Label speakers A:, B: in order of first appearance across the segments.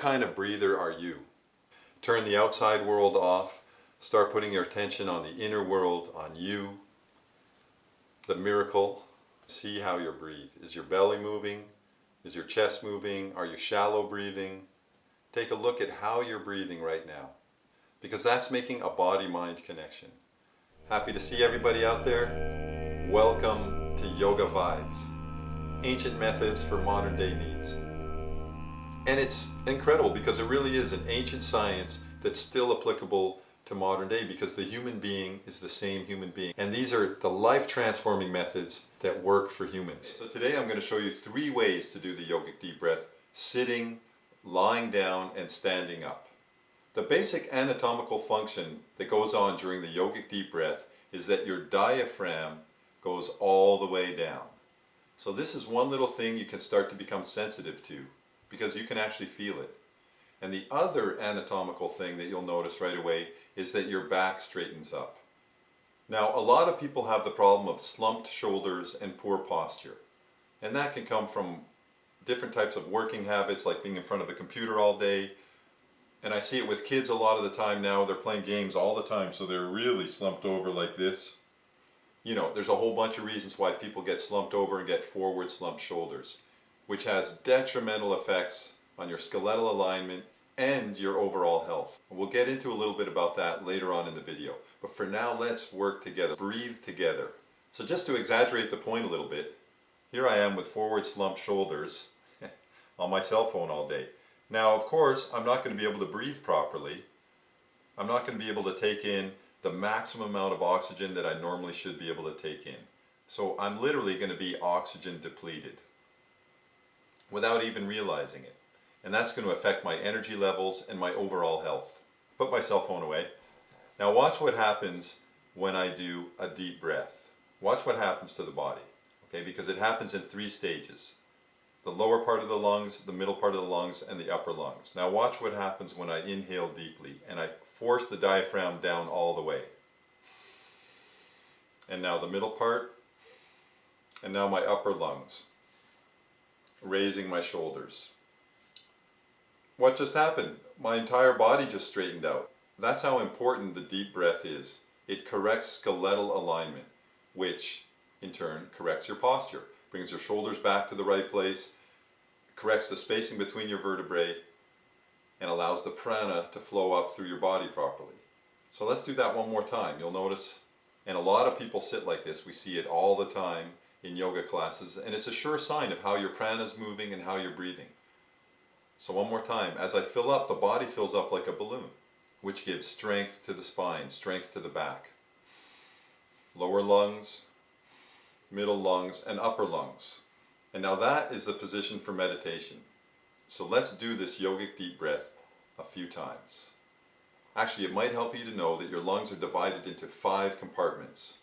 A: kind of breather are you? Turn the outside world off. Start putting your attention on the inner world, on you, the miracle. See how you breathe. Is your belly moving? Is your chest moving? Are you shallow breathing? Take a look at how you're breathing right now, because that's making a body-mind connection. Happy to see everybody out there. Welcome to Yoga Vibes, ancient methods for modern day needs. And it's incredible because it really is an ancient science that's still applicable to modern day, because the human being is the same human being. And these are the life-transforming methods that work for humans. So today I'm going to show you 3 ways to do the yogic deep breath: sitting, lying down, and standing up. The basic anatomical function that goes on during the yogic deep breath is that your diaphragm goes all the way down. So this is one little thing you can start to become sensitive to, because you can actually feel it. And the other anatomical thing that you'll notice right away is that your back straightens up. Now, a lot of people have the problem of slumped shoulders and poor posture. And that can come from different types of working habits, like being in front of a computer all day. And I see it with kids a lot of the time now. They're playing games all the time, so they're really slumped over like this. You know, there's a whole bunch of reasons why people get slumped over and get forward slumped shoulders, which has detrimental effects on your skeletal alignment and your overall health. We'll get into a little bit about that later on in the video. But for now, let's work together, breathe together. So just to exaggerate the point a little bit, here I am with forward slumped shoulders on my cell phone all day. Now, of course, I'm not going to be able to breathe properly. I'm not going to be able to take in the maximum amount of oxygen that I normally should be able to take in. So I'm literally going to be oxygen depleted without even realizing it. And that's going to affect my energy levels and my overall health. Put my cell phone away. Now watch what happens when I do a deep breath. Watch what happens to the body, okay? Because it happens in 3 stages. The lower part of the lungs, the middle part of the lungs, and the upper lungs. Now watch what happens when I inhale deeply and I force the diaphragm down all the way. And now the middle part, and now my upper lungs, raising my shoulders. What just happened? My entire body just straightened out. That's how important the deep breath is. It corrects skeletal alignment, which in turn corrects your posture, brings your shoulders back to the right place, corrects the spacing between your vertebrae, and allows the prana to flow up through your body properly. So let's do that one more time. You'll notice, and a lot of people sit like this. We see it all the time in yoga classes, and it's a sure sign of how your prana is moving and how you're breathing. So one more time. As I fill up, the body fills up like a balloon, which gives strength to the spine, strength to the back. Lower lungs, middle lungs, and upper lungs. And now that is the position for meditation. So let's do this yogic deep breath a few times. Actually, it might help you to know that your lungs are divided into 5 compartments.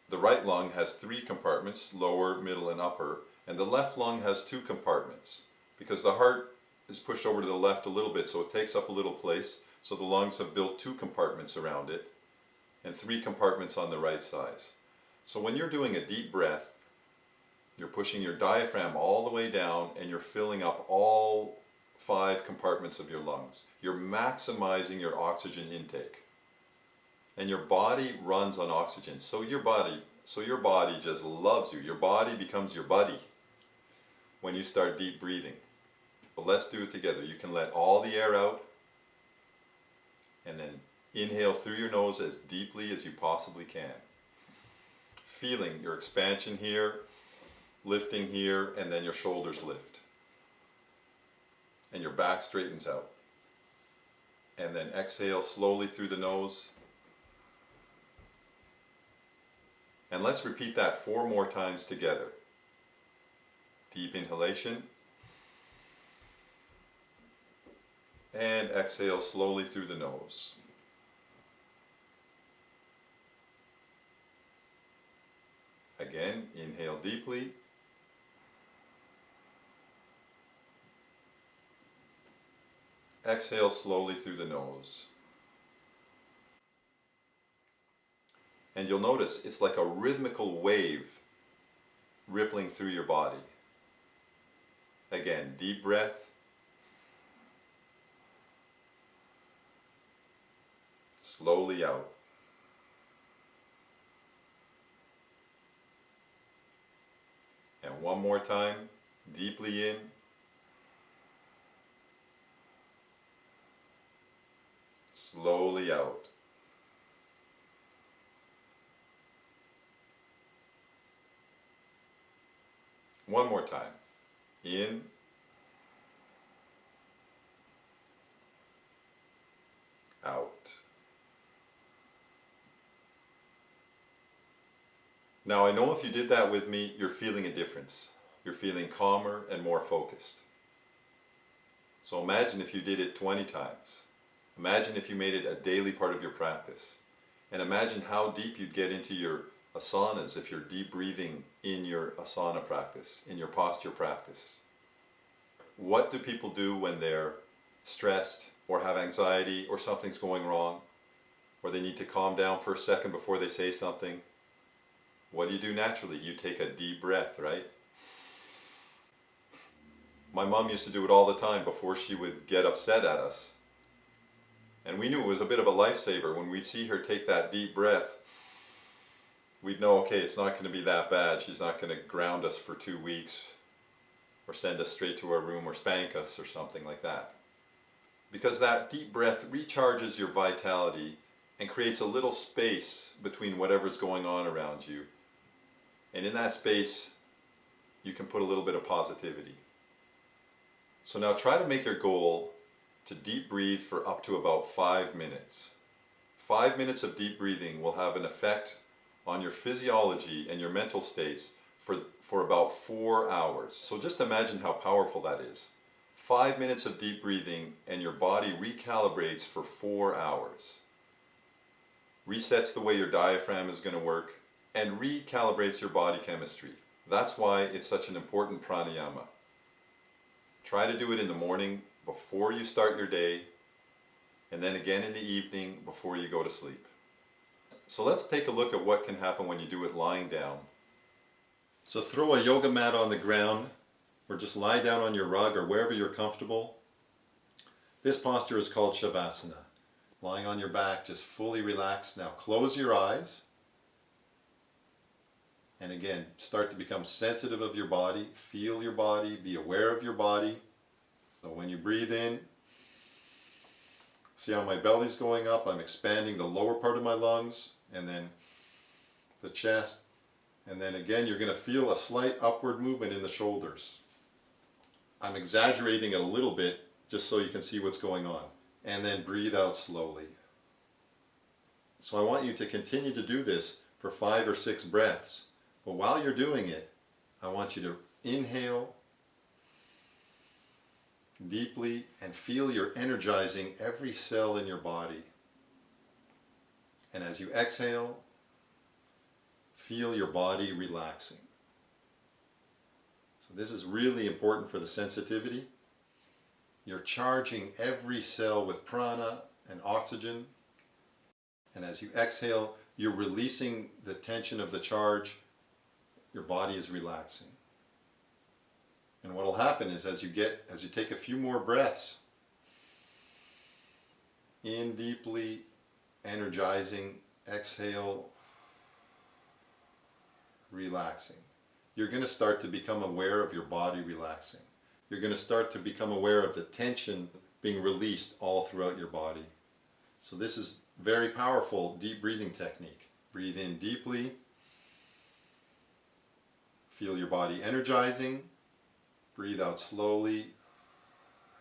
A: The right lung has 3 compartments, lower, middle, and upper, and the left lung has 2 compartments, because the heart is pushed over to the left a little bit, so it takes up a little place. So the lungs have built 2 compartments around it, and 3 compartments on the right side. So when you're doing a deep breath, you're pushing your diaphragm all the way down, and you're filling up all 5 compartments of your lungs. You're maximizing your oxygen intake. And your body runs on oxygen. So your body just loves you. Your body becomes your buddy when you start deep breathing. But let's do it together. You can let all the air out, and then inhale through your nose as deeply as you possibly can. Feeling your expansion here, lifting here, and then your shoulders lift. And your back straightens out. And then exhale slowly through the nose. And let's repeat that 4 more times together. Deep inhalation. And exhale slowly through the nose. Again, inhale deeply. Exhale slowly through the nose. And you'll notice it's like a rhythmical wave rippling through your body. Again, deep breath. slowly out. And one more time, deeply in, slowly out. One more time, in, out. Now I know if you did that with me, you're feeling a difference. You're feeling calmer and more focused. So imagine if you did it 20 times. Imagine if you made it a daily part of your practice. And imagine how deep you'd get into your asanas if you're deep breathing in your asana practice, in your posture practice. What do people do when they're stressed or have anxiety or something's going wrong, or they need to calm down for a second before they say something? What do you do naturally? You take a deep breath, right? My mom used to do it all the time before she would get upset at us. And we knew it was a bit of a lifesaver. When we'd see her take that deep breath, we'd know, okay, it's not going to be that bad. She's not going to ground us for 2 weeks or send us straight to our room or spank us or something like that. Because that deep breath recharges your vitality and creates a little space between whatever's going on around you. And in that space, you can put a little bit of positivity. So now try to make your goal to deep breathe for up to about 5 minutes. 5 minutes of deep breathing will have an effect on your physiology and your mental states for about 4 hours. So just imagine how powerful that is. 5 minutes of deep breathing and your body recalibrates for 4 hours. Resets the way your diaphragm is going to work and recalibrates your body chemistry. That's why it's such an important pranayama. Try to do it in the morning before you start your day, and then again in the evening before you go to sleep. So let's take a look at what can happen when you do it lying down. So throw a yoga mat on the ground, or just lie down on your rug or wherever you're comfortable. This posture is called shavasana. Lying on your back, just fully relaxed. Now close your eyes. And again, start to become sensitive of your body. Feel your body, be aware of your body. So when you breathe in, see how my belly's going up. I'm expanding the lower part of my lungs, and then the chest. And then again, you're going to feel a slight upward movement in the shoulders. I'm exaggerating it a little bit just so you can see what's going on. And then breathe out slowly. So I want you to continue to do this for 5 or 6 breaths. But while you're doing it, I want you to inhale deeply and feel you're energizing every cell in your body. And as you exhale, feel your body relaxing. So this is really important for the sensitivity. You're charging every cell with prana and oxygen. And as you exhale, you're releasing the tension of the charge. Your body is relaxing. And what will happen is as you take a few more breaths, in deeply, energizing, exhale, relaxing. You're going to start to become aware of your body relaxing. You're going to start to become aware of the tension being released all throughout your body. So this is very powerful deep breathing technique. Breathe in deeply. Feel your body energizing. Breathe out slowly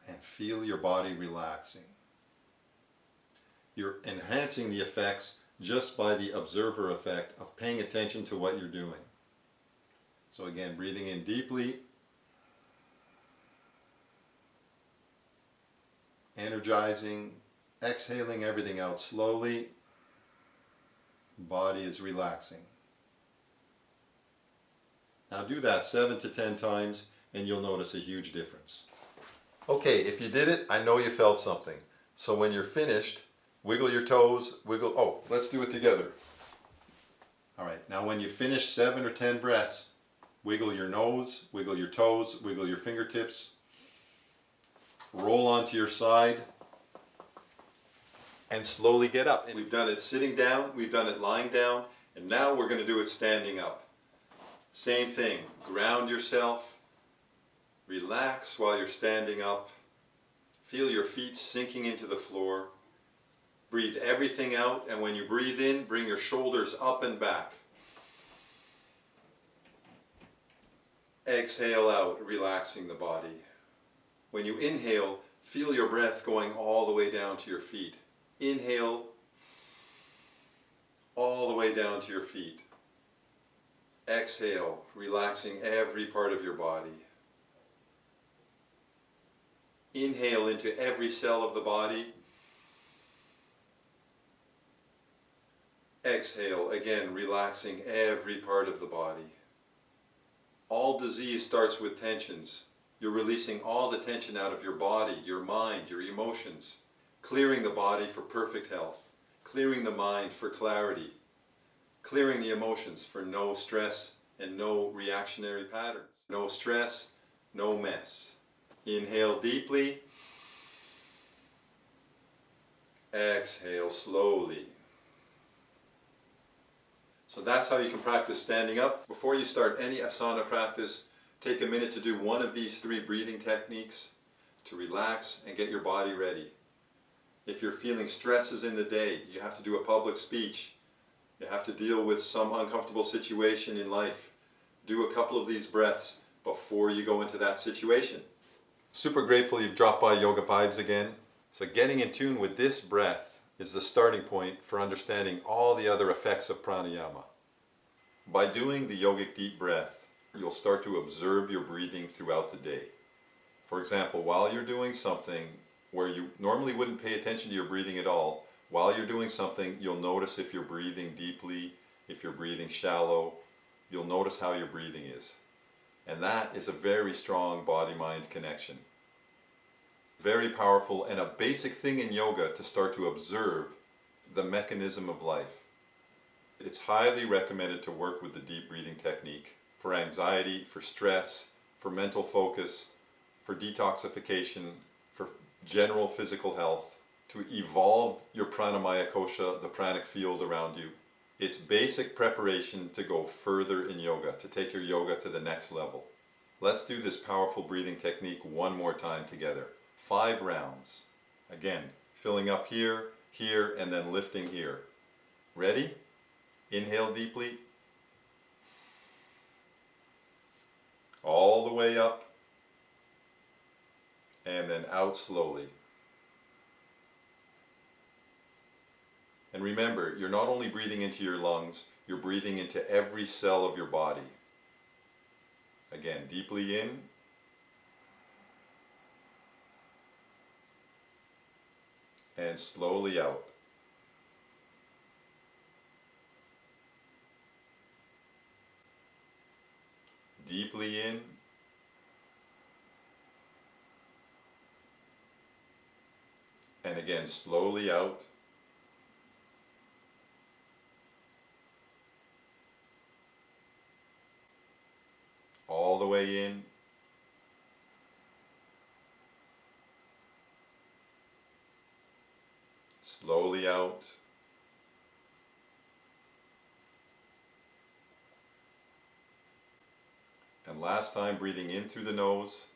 A: and feel your body relaxing. You're enhancing the effects just by the observer effect of paying attention to what you're doing. So again, breathing in deeply, energizing, exhaling everything out slowly, body is relaxing. Now do that 7 to 10 times and you'll notice a huge difference. Okay, if you did it, I know you felt something. So when you're finished, wiggle your toes, let's do it together. Alright, now when you finish 7 or 10 breaths, wiggle your nose, wiggle your toes, wiggle your fingertips, roll onto your side, and slowly get up. And we've done it sitting down, we've done it lying down, and now we're going to do it standing up. Same thing, ground yourself, relax while you're standing up, feel your feet sinking into the floor, breathe everything out, and when you breathe in, bring your shoulders up and back. Exhale out, relaxing the body. When you inhale, feel your breath going all the way down to your feet. Inhale, all the way down to your feet. Exhale, relaxing every part of your body. Inhale into every cell of the body. Exhale, again, relaxing every part of the body. All disease starts with tensions. You're releasing all the tension out of your body, your mind, your emotions, clearing the body for perfect health, clearing the mind for clarity, clearing the emotions for no stress and no reactionary patterns. No stress, no mess. Inhale deeply. Exhale slowly. So that's how you can practice standing up. Before you start any asana practice, take a minute to do one of these 3 breathing techniques to relax and get your body ready. If you're feeling stresses in the day, you have to do a public speech, you have to deal with some uncomfortable situation in life, do a couple of these breaths before you go into that situation. Super grateful you've dropped by Yoga Vibes again. So getting in tune with this breath is the starting point for understanding all the other effects of pranayama. By doing the yogic deep breath, you'll start to observe your breathing throughout the day. For example, while you're doing something where you normally wouldn't pay attention to your breathing at all, while you're doing something, you'll notice if you're breathing deeply, if you're breathing shallow. You'll notice how your breathing is. And that is a very strong body-mind connection. Very powerful and a basic thing in yoga to start to observe the mechanism of life. It's highly recommended to work with the deep breathing technique for anxiety, for stress, for mental focus, for detoxification, for general physical health, to evolve your pranamaya kosha, the pranic field around you. It's basic preparation to go further in yoga, to take your yoga to the next level. Let's do this powerful breathing technique one more time together. 5 rounds. Again, filling up here, here, and then lifting here. Ready? Inhale deeply. All the way up. And then out slowly. And remember, you're not only breathing into your lungs, you're breathing into every cell of your body. Again, deeply in. And slowly out. Deeply in. And again, slowly out. All the way in. Slowly out. And last time, breathing in through the nose.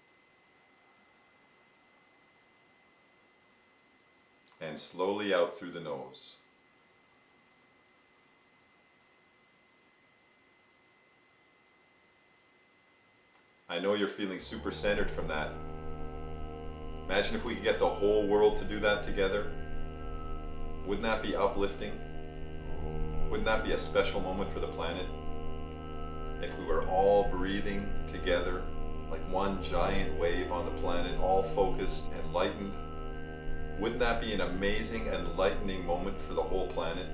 A: And slowly out through the nose. I know you're feeling super centered from that. Imagine if we could get the whole world to do that together. Wouldn't that be uplifting? Wouldn't that be a special moment for the planet? If we were all breathing together like one giant wave on the planet, all focused and lightened. Wouldn't that be an amazing, enlightening moment for the whole planet?